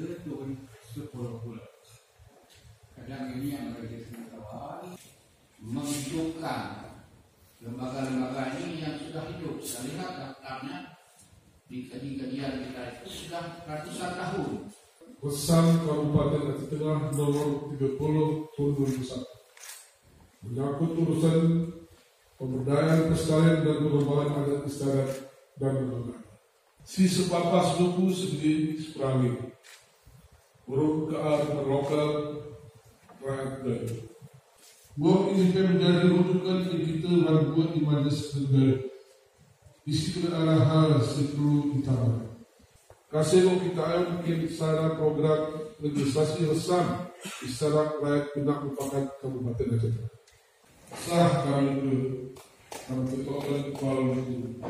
betul 10 bulan. Kadang ini yang menjadi pengetahuan menghidupkan lembaga-lembaga ini yang sudah hidup. Saya lihat daftarnya di kejadian kita itu sudah ratusan tahun. Pesan Kabupaten Aceh Tengah nomor 30 tahun 2001 menyangkut urusan pemberdayaan pelestarian dan pengembangan adat istiadat dan lembaga. Si sepapas suku sendiri seperangi huruf KA berlokal rakyat dan buat ini menjadi rujukan yang kita buat di majelis negara. Isi arahan sebelum ditambah. Kasih kita mungkin secara program legislasi resam secara rakyat benak merupakan Kabupaten Aceh. Sah kami dulu, kami ketua kepala itu.